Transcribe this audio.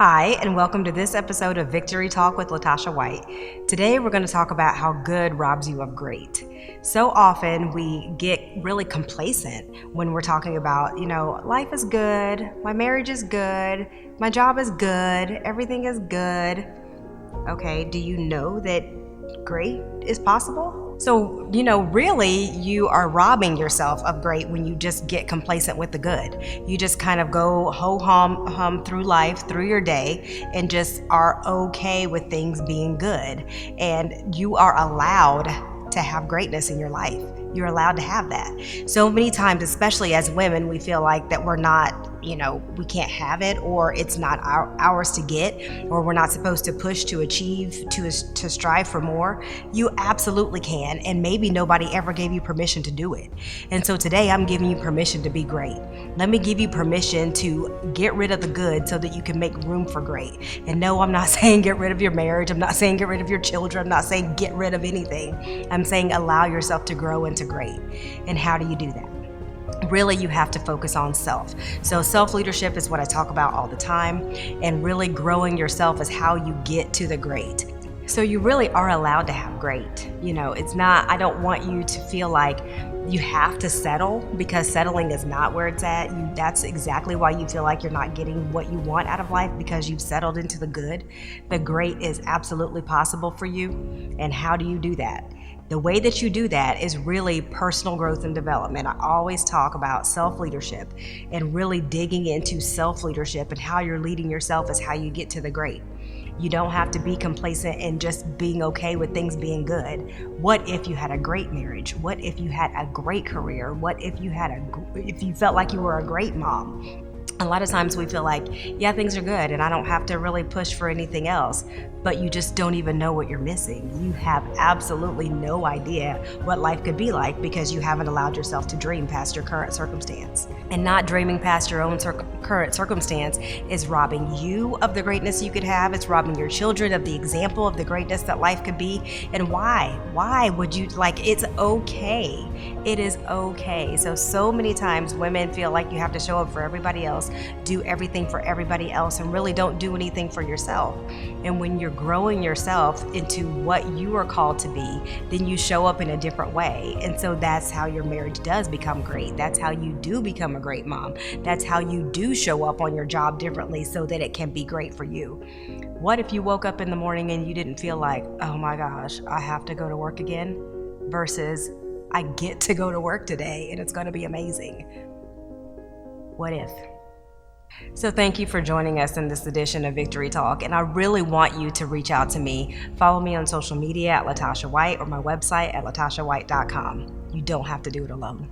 Hi, and welcome to this episode of Victory Talk with Latasha White. Today, we're going to talk about how good robs you of great. So often, we get really complacent when we're talking about, life is good, my marriage is good, my job is good, everything is good. Okay, do you know that great is possible? So, really, you are robbing yourself of great when you just get complacent with the good. You just kind of go ho-hum through life, through your day, and just are okay with things being good. And you are allowed to have greatness in your life. You're allowed to have that. So many times, especially as women, we feel like that we're not, we can't have it, or it's not ours to get, or we're not supposed to push to achieve, to strive for more. You absolutely can, and maybe nobody ever gave you permission to do it. And so today I'm giving you permission to be great. Let me give you permission to get rid of the good so that you can make room for great. And no, I'm not saying get rid of your marriage. I'm not saying get rid of your children. I'm not saying get rid of anything. I'm saying allow yourself to grow into great. And how do you do that? Really, you have to focus on self. So self-leadership is what I talk about all the time, and really growing yourself is how you get to the great. So you really are allowed to have great. It's not, I don't want you to feel like you have to settle, because settling is not where it's at. That's exactly why you feel like you're not getting what you want out of life, because you've settled into the good. The great is absolutely possible for you. And how do you do that? The way that you do that is really personal growth and development. I always talk about self-leadership, and really digging into self-leadership and how you're leading yourself is how you get to the great. You don't have to be complacent and just being okay with things being good. What if you had a great marriage? What if you had a great career? What if if you felt like you were a great mom? A lot of times we feel like, yeah, things are good and I don't have to really push for anything else, but you just don't even know what you're missing. You have absolutely no idea what life could be like, because you haven't allowed yourself to dream past your current circumstance. And not dreaming past your own current circumstance is robbing you of the greatness you could have. It's robbing your children of the example of the greatness that life could be. And why? Why would you, it's okay. It is okay. So many times women feel like you have to show up for everybody else, do everything for everybody else, and really don't do anything for yourself. And when you're growing yourself into what you are called to be, then you show up in a different way. And so that's how your marriage does become great. That's how you do become a great mom. That's how you do show up on your job differently so that it can be great for you. What if you woke up in the morning and you didn't feel like, oh my gosh, I have to go to work again, versus I get to go to work today and it's going to be amazing? What if? So thank you for joining us in this edition of Victory Talk, and I really want you to reach out to me. Follow me on social media at Latasha White, or my website at latashawhite.com. You don't have to do it alone.